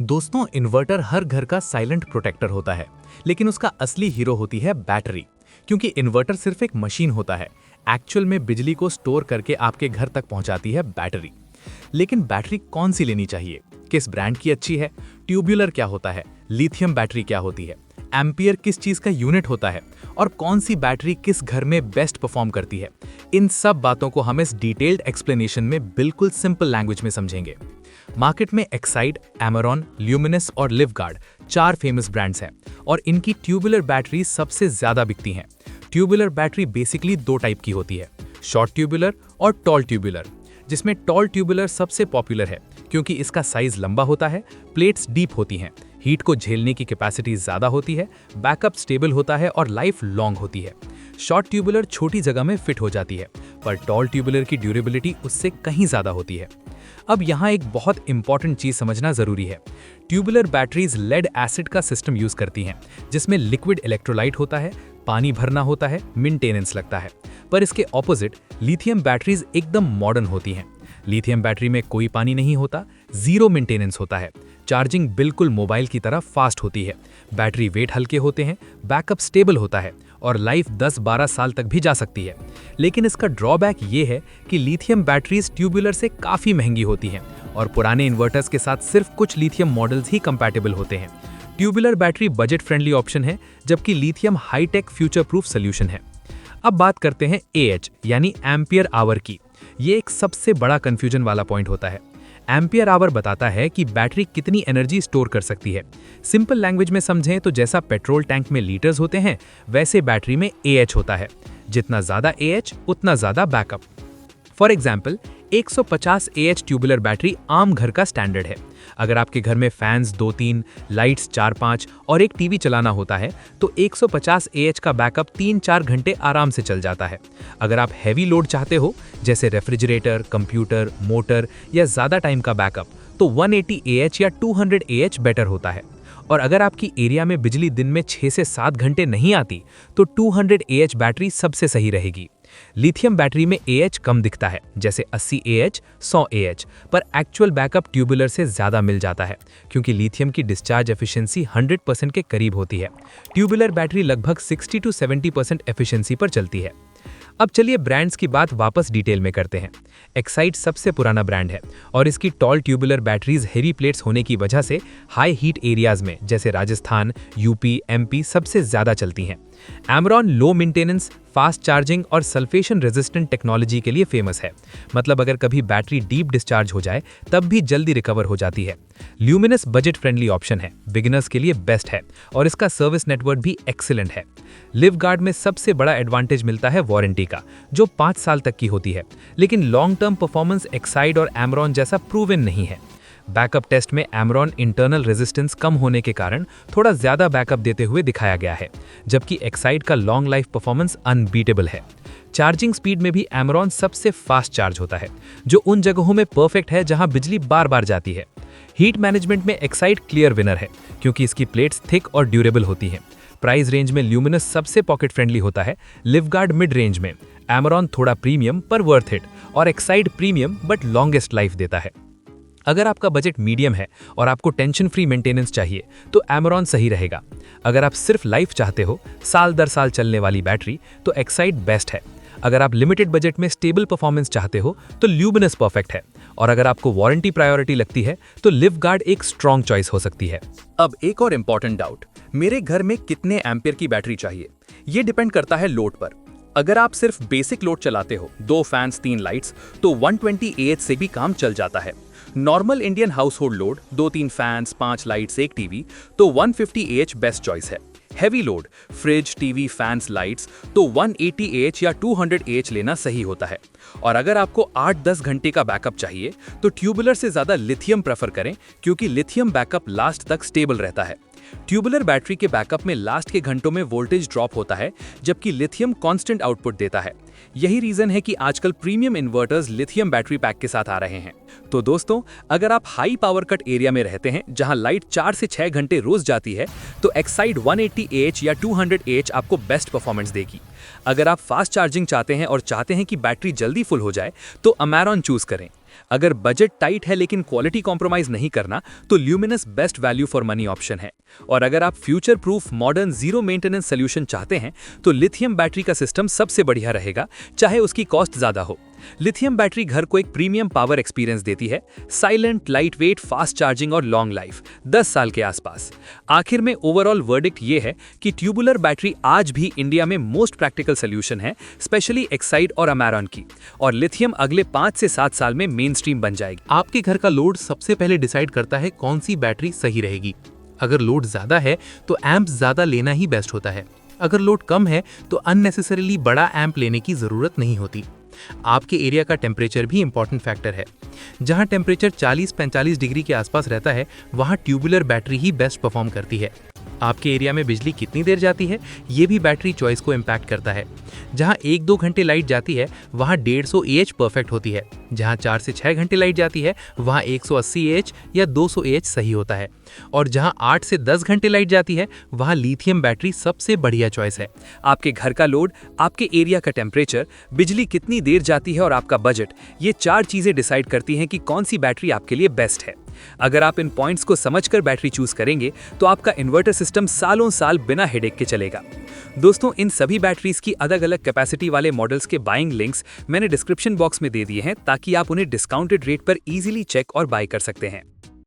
दोस्तों, इन्वर्टर हर घर का साइलेंट प्रोटेक्टर होता है, लेकिन उसका असली हीरो होती है बैटरी। क्योंकि इन्वर्टर सिर्फ एक मशीन होता है, एक्चुअल में बिजली को स्टोर करके आपके घर तक पहुंचाती है बैटरी। लेकिन बैटरी कौन सी लेनी चाहिए, किस ब्रांड की अच्छी है, ट्यूबुलर क्या होता है, लिथियम बैटरी क्या होती है, एम्पियर किस चीज का यूनिट होता है और कौन सी बैटरी किस घर में बेस्ट परफॉर्म करती है, इन सब बातों को हम इस डिटेल्ड एक्सप्लेनेशन में बिल्कुल सिंपल लैंग्वेज में समझेंगे। मार्केट में एक्साइड, एमरॉन, ल्यूमिनस और लिवगार्ड 4 फेमस ब्रांड्स हैं और इनकी ट्यूबुलर बैटरी सबसे ज्यादा बिकती हैं। ट्यूबुलर बैटरी बेसिकली 2 टाइप की होती है, शॉर्ट ट्यूबुलर और टॉल ट्यूबुलर, जिसमें टॉल ट्यूबुलर सबसे पॉपुलर है क्योंकि इसका साइज लंबा होता है, प्लेट्स डीप होती हैं, हीट को झेलने की कैपेसिटी ज्यादा होती है, बैकअप स्टेबल होता है और लाइफ लॉन्ग होती है। शॉर्ट ट्यूबुलर छोटी जगह में फिट हो जाती है, पर टॉल ट्यूबुलर की ड्यूरेबिलिटी उससे कहीं ज्यादा होती है। अब यहाँ एक बहुत इंपॉर्टेंट चीज समझना जरूरी है। ट्यूबुलर बैटरीज लेड एसिड का सिस्टम यूज करती हैं, जिसमें लिक्विड इलेक्ट्रोलाइट होता है, पानी भरना होता है, मेंटेनेंस लगता है। पर इसके ऑपोजिट लिथियम बैटरीज एकदम मॉडर्न होती हैं। लिथियम बैटरी में कोई पानी नहीं होता, जीरो मेंटेनेंस होता है, चार्जिंग बिल्कुल मोबाइल की तरह फास्ट होती है, बैटरी वेट हल्के होते हैं, बैकअप स्टेबल होता है और लाइफ 10-12 साल तक भी जा सकती है। लेकिन इसका ड्रॉबैक ये है कि लिथियम बैटरीज ट्यूबुलर से काफ़ी महंगी होती हैं और पुराने इन्वर्टर्स के साथ सिर्फ कुछ लिथियम मॉडल्स ही कंपैटिबल होते हैं। Tubular battery budget friendly option है, जबकि lithium high tech future proof solution है। अब बात करते हैं AH यानी एम्पियर आवर की। ये एक सबसे बड़ा कंफ्यूजन वाला पॉइंट होता है। एम्पियर आवर बताता है कि बैटरी कितनी एनर्जी स्टोर कर सकती है। सिंपल लैंग्वेज में समझें तो जैसा पेट्रोल टैंक में लीटर्स होते हैं, वैसे बैटरी में AH होता है। जितना ज्यादा AH उतना ज्यादा backup. For example 150 AH tubular battery आम घर का स्टैंडर्ड है। अगर आपके घर में फैंस 2-3, लाइट्स 4-5 और एक टीवी चलाना होता है तो 150 AH का बैकअप 3-4 घंटे आराम से चल जाता है। अगर आप हैवी लोड चाहते हो, जैसे रेफ्रिजरेटर, कंप्यूटर, मोटर या ज़्यादा टाइम का बैकअप, तो 180 AH या 200 AH बेटर होता है। और अगर आपकी एरिया में बिजली दिन में 6 से 7 घंटे नहीं आती तो 200 AH बैटरी सबसे सही रहेगी। लिथियम बैटरी में AH कम दिखता है, जैसे 80 AH, 100 AH, पर एक्चुअल बैकअप ट्यूबुलर से ज़्यादा मिल जाता है क्योंकि लिथियम की डिस्चार्ज एफिशिएंसी 100% के करीब होती है। ट्यूबुलर बैटरी लगभग 60 से 70% एफिशिएंसी पर चलती है। अब चलिए ब्रांड्स की बात वापस डिटेल में करते हैं। एक्साइड सबसे पुराना ब्रांड है और इसकी toll tubular batteries heavy plates होने की वजह से हाई हीट एरियाज में जैसे राजस्थान, यूपी, MP सबसे ज्यादा चलती हैं। Amaron low maintenance, fast charging और सल्फेशन रेजिस्टेंट टेक्नोलॉजी के लिए फेमस है। मतलब अगर कभी बैटरी डीप डिस्चार्ज हो जाए तब भी जल्दी रिकवर हो जाती है। ल्यूमिनस बजट फ्रेंडली ऑप्शन है, बिगिनर्स के लिए बेस्ट है और इसका सर्विस नेटवर्क भी एक्सीलेंट है। लिवगार्ड में सबसे बड़ा एडवांटेज मिलता है वारंटी का, जो 5 साल तक की होती है, लेकिन लॉन्ग टर्म परफॉर्मेंस एक्साइड और एमरॉन जैसा प्रूवन नहीं है। बैकअप टेस्ट में एमरॉन इंटरनल रेजिस्टेंस कम होने के कारण थोड़ा ज्यादा बैकअप देते हुए दिखाया गया है, जबकि एक्साइड का लॉन्ग लाइफ परफॉर्मेंस अनबीटेबल है। चार्जिंग स्पीड में भी एमरॉन सबसे फास्ट चार्ज होता है, जो उन जगहों में परफेक्ट है जहां बिजली बार बार जाती है। हीट मैनेजमेंट में एक्साइड क्लियर विनर है क्योंकि इसकी प्लेट्स थिक और ड्यूरेबल होती हैं। प्राइस रेंज में ल्यूमिनस सबसे पॉकेट फ्रेंडली होता है, लिवगार्ड मिड रेंज में, एमरॉन थोड़ा प्रीमियम पर वर्थ इट और Exide premium but longest life देता है। अगर आपका बजट मीडियम है और आपको टेंशन फ्री मेंटेनेंस चाहिए तो एमरॉन सही रहेगा। अगर आप सिर्फ लाइफ चाहते हो, साल दर साल चलने वाली बैटरी, तो एक्साइड बेस्ट है। अगर आप लिमिटेड बजट में स्टेबल परफॉर्मेंस चाहते हो तो ल्यूमिनस परफेक्ट है और अगर आपको वारंटी प्रायोरिटी लगती है तो लिवगार्ड एक स्ट्रॉन्ग चॉइस हो सकती है। अब एक और इम्पॉर्टेंट डाउट, मेरे घर में कितने एम्पियर की बैटरी चाहिए? ये डिपेंड करता है लोड पर। अगर आप सिर्फ बेसिक लोड चलाते हो, 2 फैंस 3 लाइट्स, तो 120 AH से भी काम चल जाता है। Normal Indian house hold load, 2-3 fans 5 lights 1 TV, तो 150 AH बेस्ट चॉइस है। Heavy load, fridge, TV, fans, lights, तो 180 AH या 200 AH लेना सही होता है। और अगर आपको 8-10 घंटे का बैकअप चाहिए तो ट्यूबुलर से ज्यादा लिथियम प्रेफर करें क्योंकि लिथियम बैकअप लास्ट तक स्टेबल रहता है। ट्यूबुलर बैटरी के बैकअप में लास्ट के घंटों में वोल्टेज ड्रॉप होता है, जबकि लिथियम कांस्टेंट आउटपुट देता है। यही रीजन है कि आजकल premium inverters lithium battery pack के साथ आ रहे हैं। तो दोस्तों, अगर आप हाई पावर कट एरिया में रहते हैं जहां लाइट 4 से 6 घंटे रोज जाती है, तो एक्साइड 180 AH या 200 AH आपको बेस्ट परफॉर्मेंस देगी। अगर आप फास्ट चार्जिंग चाहते हैं और चाहते हैं कि बैटरी जल्दी फुल हो जाए, तो अमेरॉन चूज करें। अगर बजट टाइट है लेकिन क्वालिटी कॉम्प्रोमाइज नहीं करना तो luminous best value for money option है। और अगर आप future proof modern zero maintenance solution चाहते हैं तो लिथियम बैटरी का सिस्टम सबसे बढ़िया रहेगा, चाहे उसकी कॉस्ट ज्यादा हो। लिथियम बैटरी घर को एक प्रीमियम पावर एक्सपीरियंस देती है, silent, light weight, fast charging और लॉन्ग लाइफ 10 साल के आसपास। आखिर में ओवरऑल वर्डिक्ट ये है कि ट्यूबुलर बैटरी आज भी इंडिया में मोस्ट प्रैक्टिकल सोल्यूशन है, स्पेशली एक्साइड और अमेरॉन की, और लिथियम अगले 5 से 7 साल में मेन स्ट्रीम बन जाएगी। आपके घर का लोड सबसे पहले डिसाइड करता है कौन सी बैटरी सही रहेगी। अगर लोड ज्यादा है तो एम्प ज्यादा लेना ही बेस्ट होता है। अगर लोड कम है तो अननेसेसरीली बड़ा एम्प लेने की जरूरत नहीं होती। आपके एरिया का टेम्परेचर भी इंपॉर्टेंट फैक्टर है। जहां टेम्परेचर 40-45 डिग्री के आसपास रहता है वहां ट्यूबुलर बैटरी ही बेस्ट परफॉर्म करती है। आपके एरिया में बिजली कितनी देर जाती है ये भी बैटरी चॉइस को इम्पैक्ट करता है। जहां 1-2 घंटे लाइट जाती है वहां 150 AH परफेक्ट होती है। जहां 4 से 6 घंटे लाइट जाती है वहां 180 AH या 200 AH सही होता है। और जहां 8 से 10 घंटे लाइट जाती है वहां लिथियम बैटरी सबसे बढ़िया चॉइस है। आपके घर का लोड, आपके एरिया का टेम्परेचर, बिजली कितनी देर जाती है और आपका बजट, ये 4 चीजें डिसाइड करती हैं कि कौन सी बैटरी आपके लिए बेस्ट है। अगर आप इन पॉइंट्स को समझकर बैटरी चूज करेंगे तो आपका इन्वर्टर सिस्टम सालों साल बिना हेडेक के चलेगा। दोस्तों, इन सभी बैटरीज की अलग अलग कैपेसिटी वाले मॉडल्स के बाइंग लिंक्स मैंने डिस्क्रिप्शन बॉक्स में दे दिए हैं ताकि आप उन्हें डिस्काउंटेड रेट पर इजीली चेक और बाय कर सकते हैं।